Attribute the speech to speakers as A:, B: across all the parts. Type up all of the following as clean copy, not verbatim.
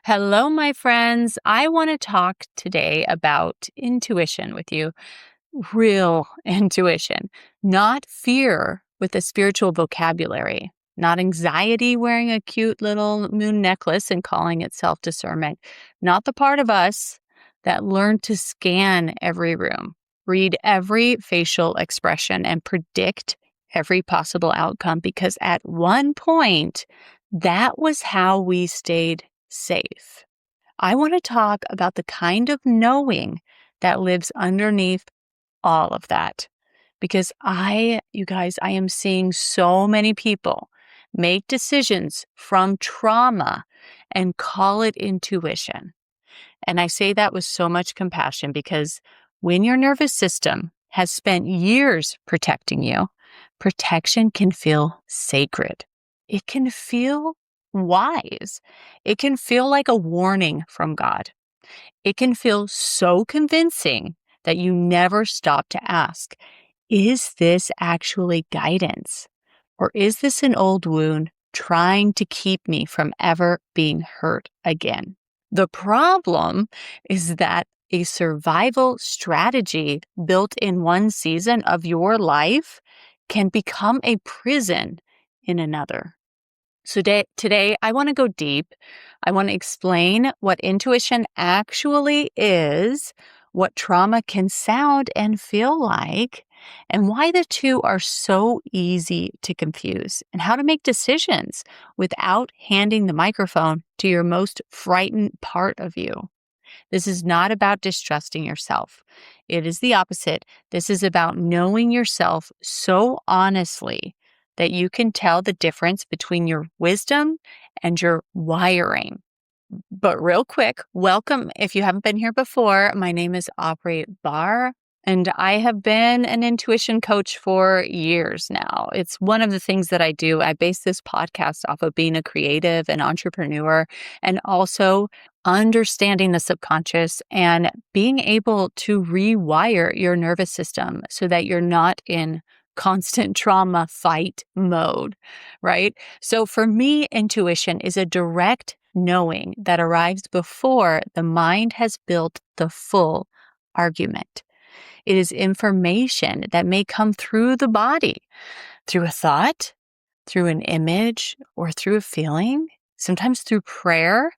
A: Hello, my friends. I want to talk today about intuition with you. Real intuition, not fear with a spiritual vocabulary, not anxiety wearing a cute little moon necklace and calling itself discernment, not the part of us that learned to scan every room, read every facial expression, and predict every possible outcome because at one point, that was how we stayed safe. I want to talk about the kind of knowing that lives underneath all of that. Because you guys, I am seeing so many people make decisions from trauma and call it intuition. And I say that with so much compassion because when your nervous system has spent years protecting you, protection can feel sacred. It can feel wise. It can feel like a warning from God. It can feel so convincing that you never stop to ask, is this actually guidance? Or is this an old wound trying to keep me from ever being hurt again? The problem is that a survival strategy built in one season of your life can become a prison in another. So today, I want to go deep. I want to explain what intuition actually is, what trauma can sound and feel like, and why the two are so easy to confuse, and how to make decisions without handing the microphone to your most frightened part of you. This is not about distrusting yourself. It is the opposite. This is about knowing yourself so honestly that you can tell the difference between your wisdom and your wiring. But real quick, welcome if you haven't been here before. My name is Aubrey Barr, and I have been an intuition coach for years now. It's one of the things that I do. I base this podcast off of being a creative and entrepreneur, and also understanding the subconscious and being able to rewire your nervous system so that you're not in constant trauma fight mode, right? So for me, intuition is a direct knowing that arrives before the mind has built the full argument. It is information that may come through the body, through a thought, through an image, or through a feeling, sometimes through prayer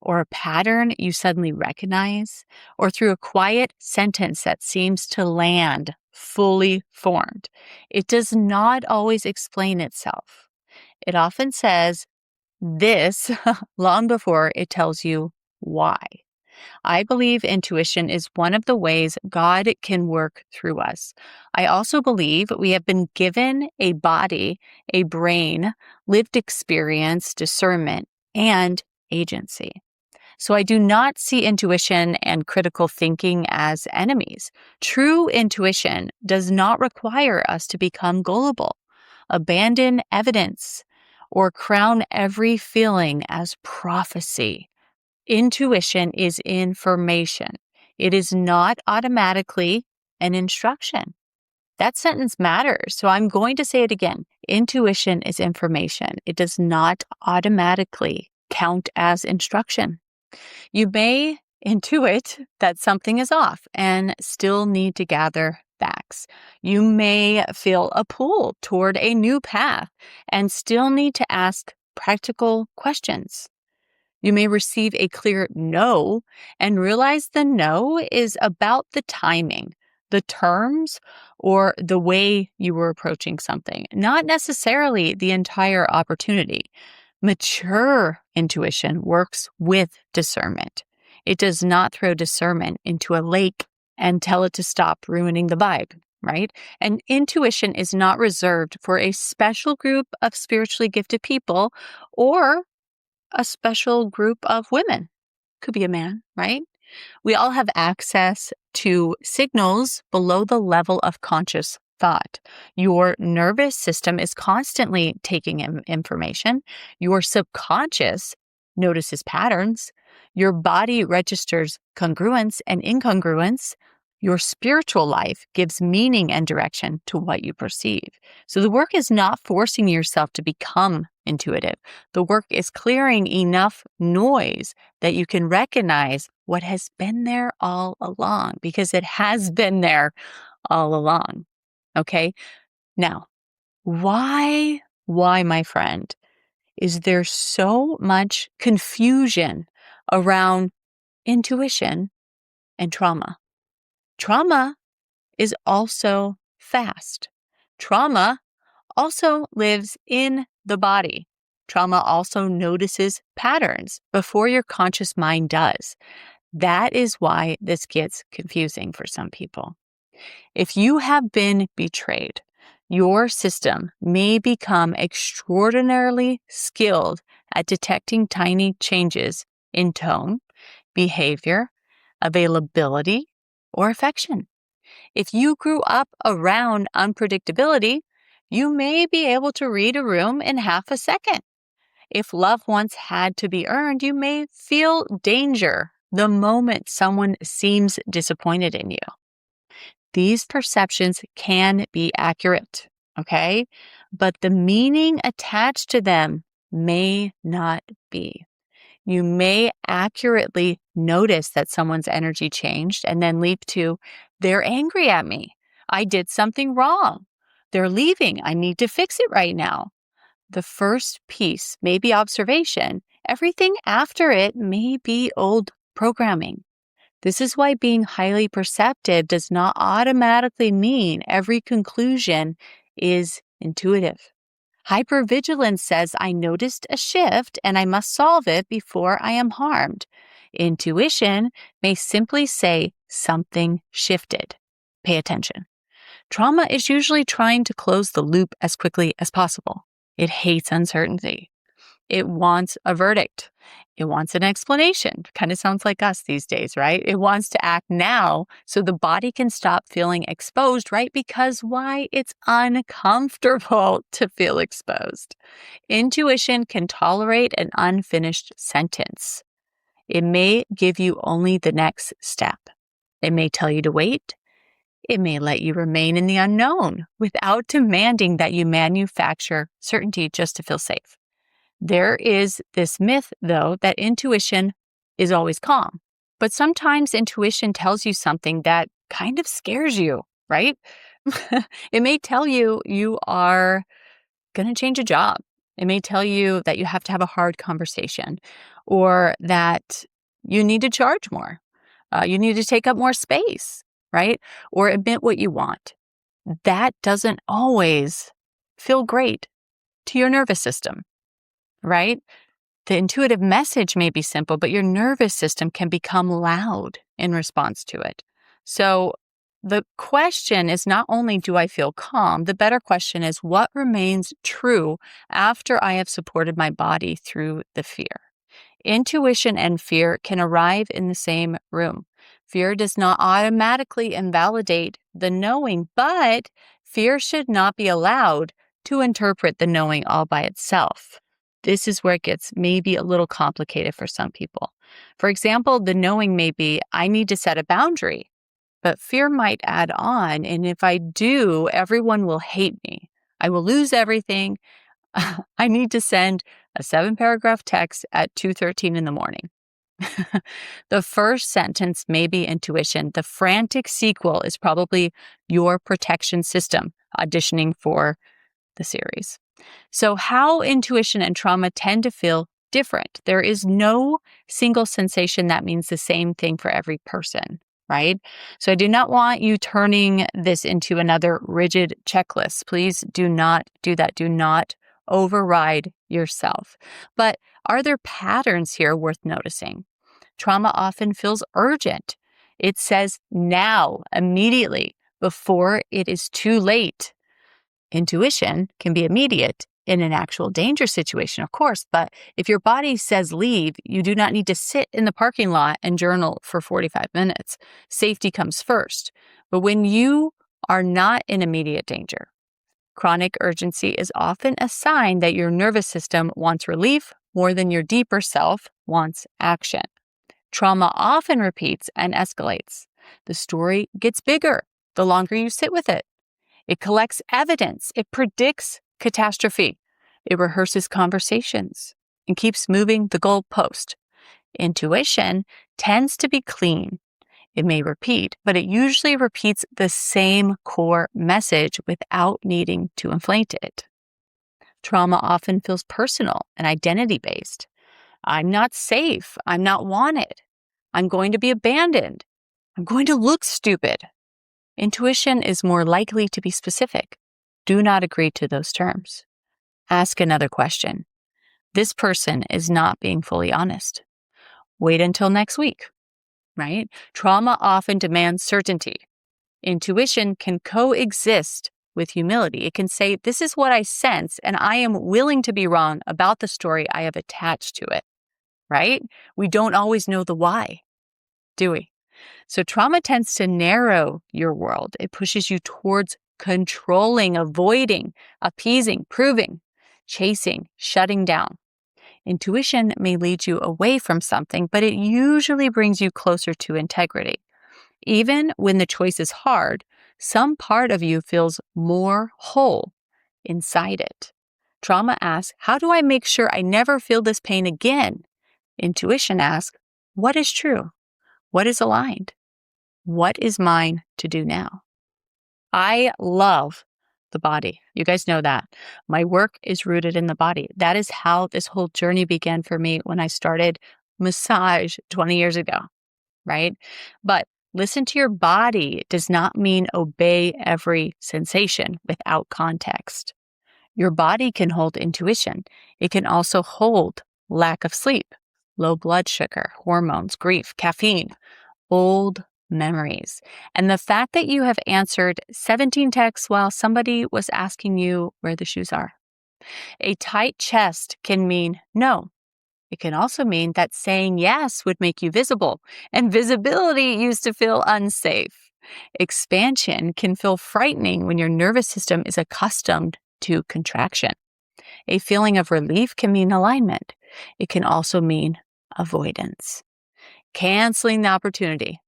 A: or a pattern you suddenly recognize, or through a quiet sentence that seems to land fully formed. It does not always explain itself. It often says this long before it tells you why. I believe intuition is one of the ways God can work through us. I also believe we have been given a body, a brain, lived experience, discernment, and agency. So I do not see intuition and critical thinking as enemies. True intuition does not require us to become gullible, abandon evidence, or crown every feeling as prophecy. Intuition is information. It is not automatically an instruction. That sentence matters. So I'm going to say it again. Intuition is information. It does not automatically count as instruction. You may intuit that something is off and still need to gather facts. You may feel a pull toward a new path and still need to ask practical questions. You may receive a clear no and realize the no is about the timing, the terms, or the way you were approaching something, not necessarily the entire opportunity. Mature intuition works with discernment. It does not throw discernment into a lake and tell it to stop ruining the vibe, right? And intuition is not reserved for a special group of spiritually gifted people or a special group of women. Could be a man, right? We all have access to signals below the level of conscious thought. Your nervous system is constantly taking in information. Your subconscious notices patterns. Your body registers congruence and incongruence. Your spiritual life gives meaning and direction to what you perceive. So the work is not forcing yourself to become intuitive. The work is clearing enough noise that you can recognize what has been there all along, because it has been there all along. Okay? Now, why, my friend, is there so much confusion around intuition and trauma? Trauma is also fast. Trauma also lives in the body. Trauma also notices patterns before your conscious mind does. That is why this gets confusing for some people. If you have been betrayed, your system may become extraordinarily skilled at detecting tiny changes in tone, behavior, availability, or affection. If you grew up around unpredictability, you may be able to read a room in half a second. If love once had to be earned, you may feel danger the moment someone seems disappointed in you. These perceptions can be accurate, okay? But the meaning attached to them may not be. You may accurately notice that someone's energy changed and then leap to, they're angry at me. I did something wrong. They're leaving. I need to fix it right now. The first piece may be observation. Everything after it may be old programming. This is why being highly perceptive does not automatically mean every conclusion is intuitive. Hypervigilance says, I noticed a shift and I must solve it before I am harmed. Intuition may simply say something shifted. Pay attention. Trauma is usually trying to close the loop as quickly as possible. It hates uncertainty. It wants a verdict. It wants an explanation. Kind of sounds like us these days, right? It wants to act now so the body can stop feeling exposed, right? Because why? It's uncomfortable to feel exposed. Intuition can tolerate an unfinished sentence. It may give you only the next step. It may tell you to wait. It may let you remain in the unknown without demanding that you manufacture certainty just to feel safe. There is this myth, though, that intuition is always calm. But sometimes intuition tells you something that kind of scares you, right? It may tell you you are going to change a job. It may tell you that you have to have a hard conversation, or that you need to charge more. You need to take up more space, right? Or admit what you want. That doesn't always feel great to your nervous system, right? The intuitive message may be simple, but your nervous system can become loud in response to it. So the question is not only do I feel calm, the better question is what remains true after I have supported my body through the fear. Intuition and fear can arrive in the same room. Fear does not automatically invalidate the knowing, but fear should not be allowed to interpret the knowing all by itself. This is where it gets maybe a little complicated for some people. For example, the knowing may be, I need to set a boundary, but fear might add on, and if I do, everyone will hate me. I will lose everything. I need to send a 7-paragraph text at 2:13 in the morning. The first sentence may be intuition. The frantic sequel is probably your protection system auditioning for the series. So how intuition and trauma tend to feel different. There is no single sensation that means the same thing for every person, right? So I do not want you turning this into another rigid checklist. Please do not do that. Do not override yourself. But are there patterns here worth noticing? Trauma often feels urgent. It says now, immediately, before it is too late. Intuition can be immediate in an actual danger situation, of course, but if your body says leave, you do not need to sit in the parking lot and journal for 45 minutes. Safety comes first. But when you are not in immediate danger, chronic urgency is often a sign that your nervous system wants relief more than your deeper self wants action. Trauma often repeats and escalates. The story gets bigger the longer you sit with it. It collects evidence. It predicts catastrophe. It rehearses conversations and keeps moving the goalpost. Intuition tends to be clean. It may repeat, but it usually repeats the same core message without needing to inflate it. Trauma often feels personal and identity-based. I'm not safe. I'm not wanted. I'm going to be abandoned. I'm going to look stupid. Intuition is more likely to be specific. Do not agree to those terms. Ask another question. This person is not being fully honest. Wait until next week, right? Trauma often demands certainty. Intuition can coexist with humility. It can say, this is what I sense, and I am willing to be wrong about the story I have attached to it, right? We don't always know the why, do we? So trauma tends to narrow your world. It pushes you towards controlling, avoiding, appeasing, proving, chasing, shutting down. Intuition may lead you away from something, but it usually brings you closer to integrity. Even when the choice is hard, some part of you feels more whole inside it. Trauma asks, how do I make sure I never feel this pain again? Intuition asks, what is true? What is aligned? What is mine to do now? I love the body. You guys know that. My work is rooted in the body. That is how this whole journey began for me when I started massage 20 years ago, right? But listen to your body does not mean obey every sensation without context. Your body can hold intuition. It can also hold lack of sleep, low blood sugar, hormones, grief, caffeine, old memories. And the fact that you have answered 17 texts while somebody was asking you where the shoes are. A tight chest can mean no. It can also mean that saying yes would make you visible, and visibility used to feel unsafe. Expansion can feel frightening when your nervous system is accustomed to contraction. A feeling of relief can mean alignment. It can also mean avoidance. Canceling the opportunity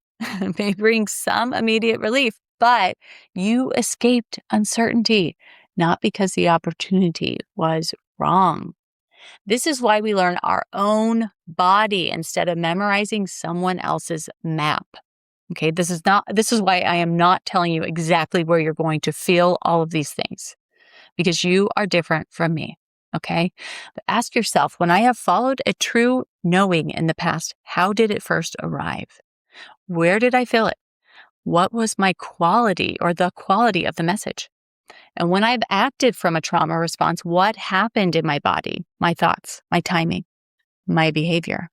A: may bring some immediate relief, but you escaped uncertainty, not because the opportunity was wrong. This is why we learn our own body instead of memorizing someone else's map. Okay, this is why I am not telling you exactly where you're going to feel all of these things, because you are different from me. Okay, but ask yourself, when I have followed a true knowing in the past, how did it first arrive? Where did I feel it? What was my quality or the quality of the message? And when I've acted from a trauma response, what happened in my body, my thoughts, my timing, my behavior?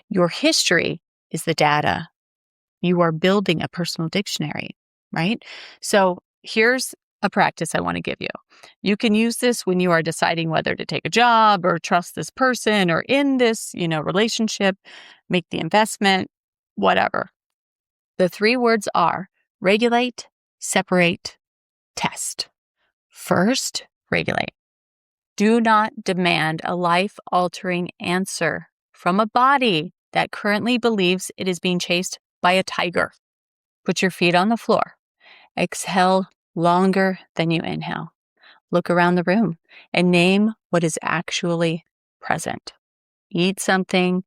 A: Your history is the data. You are building a personal dictionary, right? So here's a practice I want to give you. You can use this when you are deciding whether to take a job or trust this person or in this, relationship, make the investment, whatever. The 3 words are regulate, separate, test. First, regulate. Do not demand a life-altering answer from a body that currently believes it is being chased by a tiger. Put your feet on the floor. Exhale longer than you inhale. Look around the room and name what is actually present. Eat something,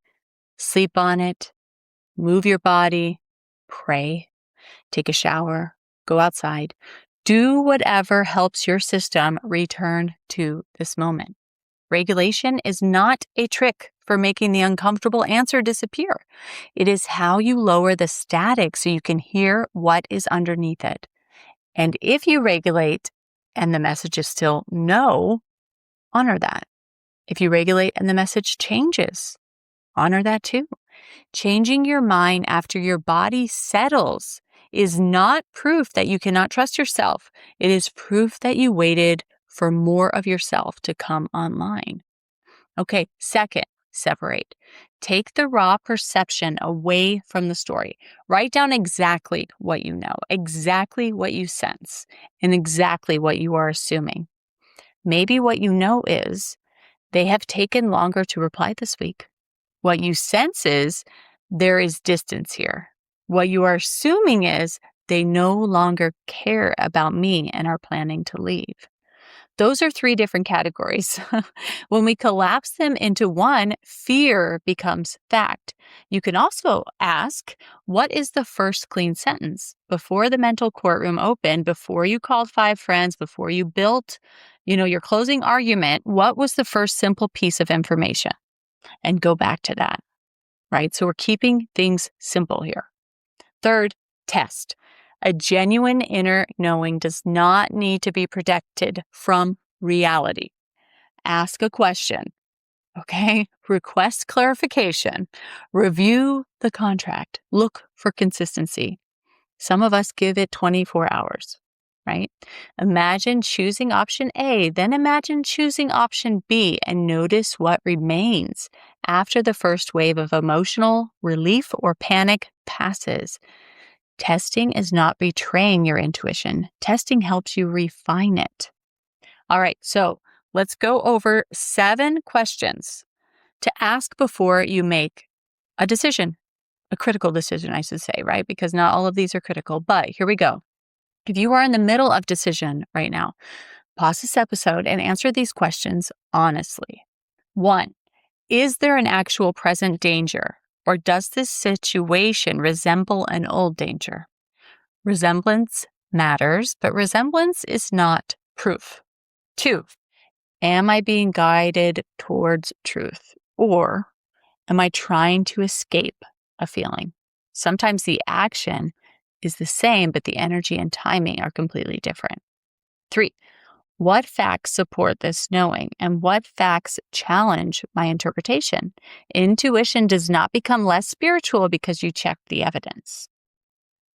A: sleep on it, move your body, pray, take a shower, go outside. Do whatever helps your system return to this moment. Regulation is not a trick for making the uncomfortable answer disappear. It is how you lower the static so you can hear what is underneath it. And if you regulate and the message is still no, honor that. If you regulate and the message changes, honor that too. Changing your mind after your body settles is not proof that you cannot trust yourself. It is proof that you waited for more of yourself to come online. Okay, second, separate. Take the raw perception away from the story. Write down exactly what you know, exactly what you sense, and exactly what you are assuming. Maybe what you know is they have taken longer to reply this week. What you sense is there is distance here. What you are assuming is they no longer care about me and are planning to leave. Those are three different categories. When we collapse them into one, fear becomes fact. You can also ask, what is the first clean sentence? Before the mental courtroom opened, before you called 5 friends, before you built, your closing argument, what was the first simple piece of information? And go back to that, right? So we're keeping things simple here. Third, test. A genuine inner knowing does not need to be protected from reality. Ask a question, okay? Request clarification. Review the contract. Look for consistency. Some of us give it 24 hours, right? Imagine choosing option A, then imagine choosing option B, and notice what remains after the first wave of emotional relief or panic passes. Testing is not betraying your intuition. Testing helps you refine it. All right, so let's go over 7 questions to ask before you make a decision, a critical decision, I should say, right? Because not all of these are critical, but here we go. If you are in the middle of decision right now, pause this episode and answer these questions honestly. 1, is there an actual present danger, or does this situation resemble an old danger? Resemblance matters, but resemblance is not proof. 2, am I being guided towards truth, or am I trying to escape a feeling? Sometimes the action is the same, but the energy and timing are completely different. 3, what facts support this knowing, and what facts challenge my interpretation? Intuition does not become less spiritual because you check the evidence.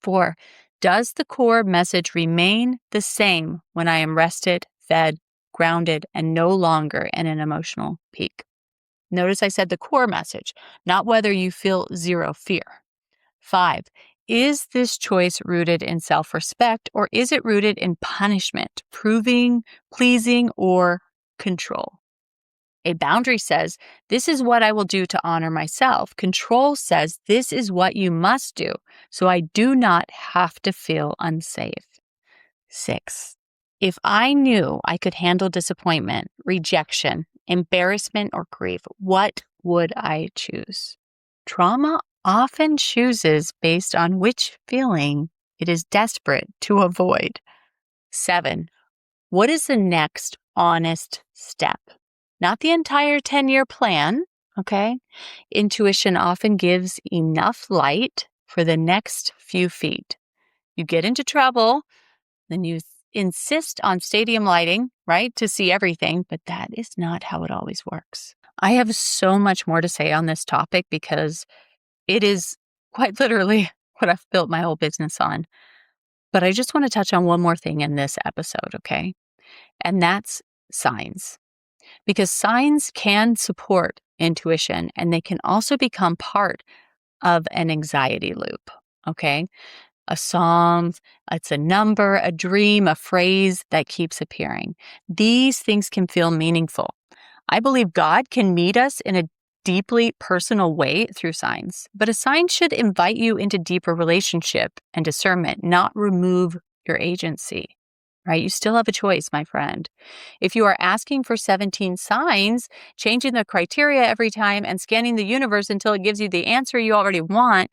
A: 4, does the core message remain the same when I am rested, fed, grounded, and no longer in an emotional peak? Notice I said the core message, not whether you feel zero fear. 5, is this choice rooted in self-respect, or is it rooted in punishment, proving, pleasing, or control? A boundary says, this is what I will do to honor myself. Control says, this is what you must do, so I do not have to feel unsafe. 6, if I knew I could handle disappointment, rejection, embarrassment, or grief, what would I choose? Trauma often chooses based on which feeling it is desperate to avoid. 7, what is the next honest step? Not the entire 10-year plan, okay? Intuition often gives enough light for the next few feet. You get into trouble, then you insist on stadium lighting, right, to see everything, but that is not how it always works. I have so much more to say on this topic because it is quite literally what I've built my whole business on. But I just want to touch on one more thing in this episode, okay? And that's signs. Because signs can support intuition, and they can also become part of an anxiety loop, okay? A song, it's a number, a dream, a phrase that keeps appearing. These things can feel meaningful. I believe God can meet us in a deeply personal way through signs, but a sign should invite you into deeper relationship and discernment, not remove your agency. Right? You still have a choice, my friend. If you are asking for 17 signs, changing the criteria every time and scanning the universe until it gives you the answer you already want,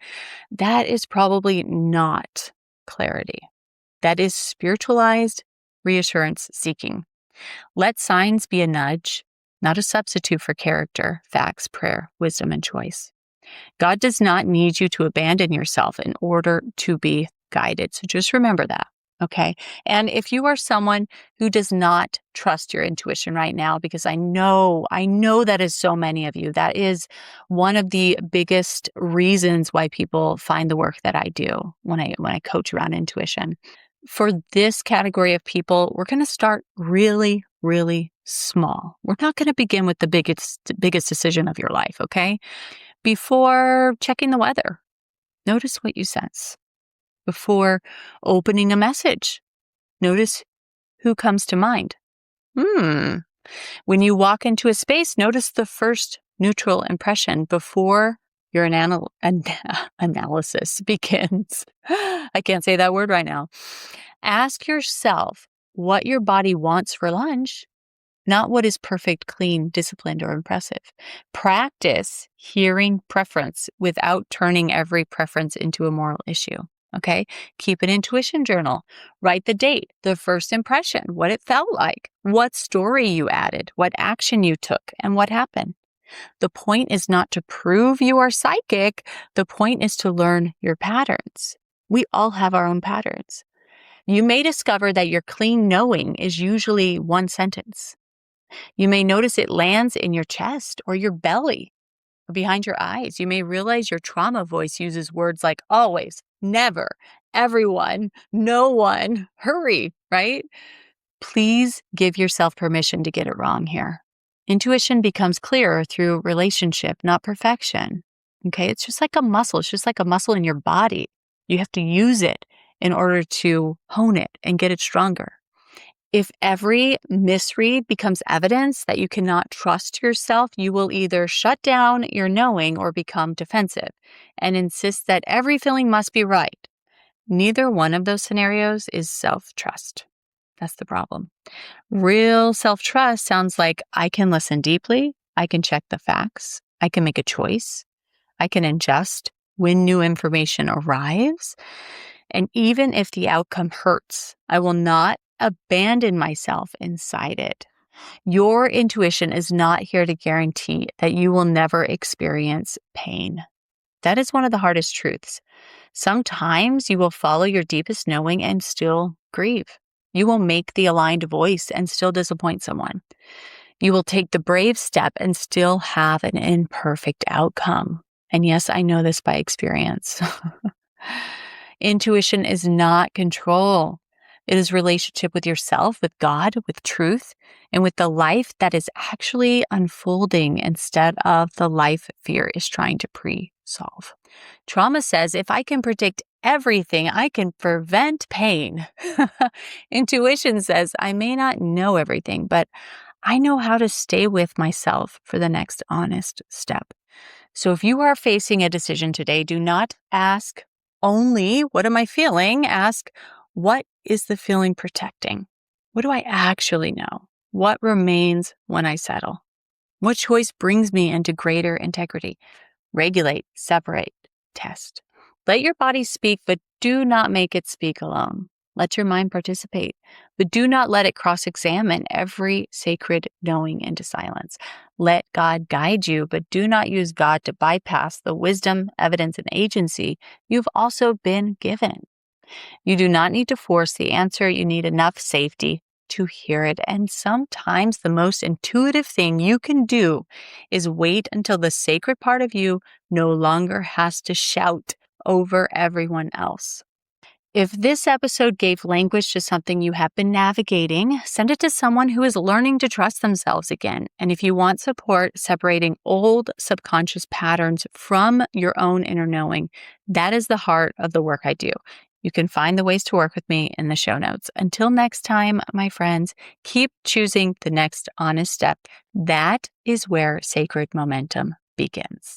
A: that is probably not clarity. That is spiritualized reassurance seeking. Let signs be a nudge, not a substitute for character, facts, prayer, wisdom, and choice. God does not need you to abandon yourself in order to be guided. So just remember that. Okay. And if you are someone who does not trust your intuition right now, because I know that is so many of you, that is one of the biggest reasons why people find the work that I do when I coach around intuition. For this category of people, we're going to start really, really small. We're not going to begin with the biggest decision of your life. Okay. Before checking the weather, notice what you sense. Before opening a message, notice who comes to mind. When you walk into a space, notice the first neutral impression before your analysis begins. I can't say that word right now. Ask yourself, what your body wants for lunch, not what is perfect, clean, disciplined, or impressive. Practice hearing preference without turning every preference into a moral issue. Okay. Keep an intuition journal. Write the date, the first impression, what it felt like, what story you added, what action you took, and what happened. The point is not to prove you are psychic. The point is to learn your patterns. We all have our own patterns. You may discover that your clean knowing is usually one sentence. You may notice it lands in your chest or your belly or behind your eyes. You may realize your trauma voice uses words like always, never, everyone, no one, hurry, right? Please give yourself permission to get it wrong here. Intuition becomes clearer through relationship, not perfection. Okay, it's just like a muscle. It's just like a muscle in your body. You have to use it in order to hone it and get it stronger. If every misread becomes evidence that you cannot trust yourself, you will either shut down your knowing or become defensive and insist that every feeling must be right. Neither one of those scenarios is self-trust. That's the problem. Real self-trust sounds like I can listen deeply, I can check the facts, I can make a choice, I can adjust when new information arrives, and even if the outcome hurts, I will not abandon myself inside it. Your intuition is not here to guarantee that you will never experience pain. That is one of the hardest truths. Sometimes you will follow your deepest knowing and still grieve. You will make the aligned voice and still disappoint someone. You will take the brave step and still have an imperfect outcome. And yes, I know this by experience. Intuition is not control. It is relationship with yourself, with God, with truth, and with the life that is actually unfolding instead of the life fear is trying to pre-solve. Trauma says, if I can predict everything, I can prevent pain. Intuition says, I may not know everything, but I know how to stay with myself for the next honest step. So if you are facing a decision today, do not ask only, what am I feeling? Ask, what is the feeling protecting? What do I actually know? What remains when I settle? What choice brings me into greater integrity? Regulate, separate, test. Let your body speak, but do not make it speak alone. Let your mind participate, but do not let it cross-examine every sacred knowing into silence. Let God guide you, but do not use God to bypass the wisdom, evidence, and agency you've also been given. You do not need to force the answer. You need enough safety to hear it. And sometimes the most intuitive thing you can do is wait until the sacred part of you no longer has to shout over everyone else. If this episode gave language to something you have been navigating, send it to someone who is learning to trust themselves again. And if you want support separating old subconscious patterns from your own inner knowing, that is the heart of the work I do. You can find the ways to work with me in the show notes. Until next time, my friends, keep choosing the next honest step. That is where sacred momentum begins.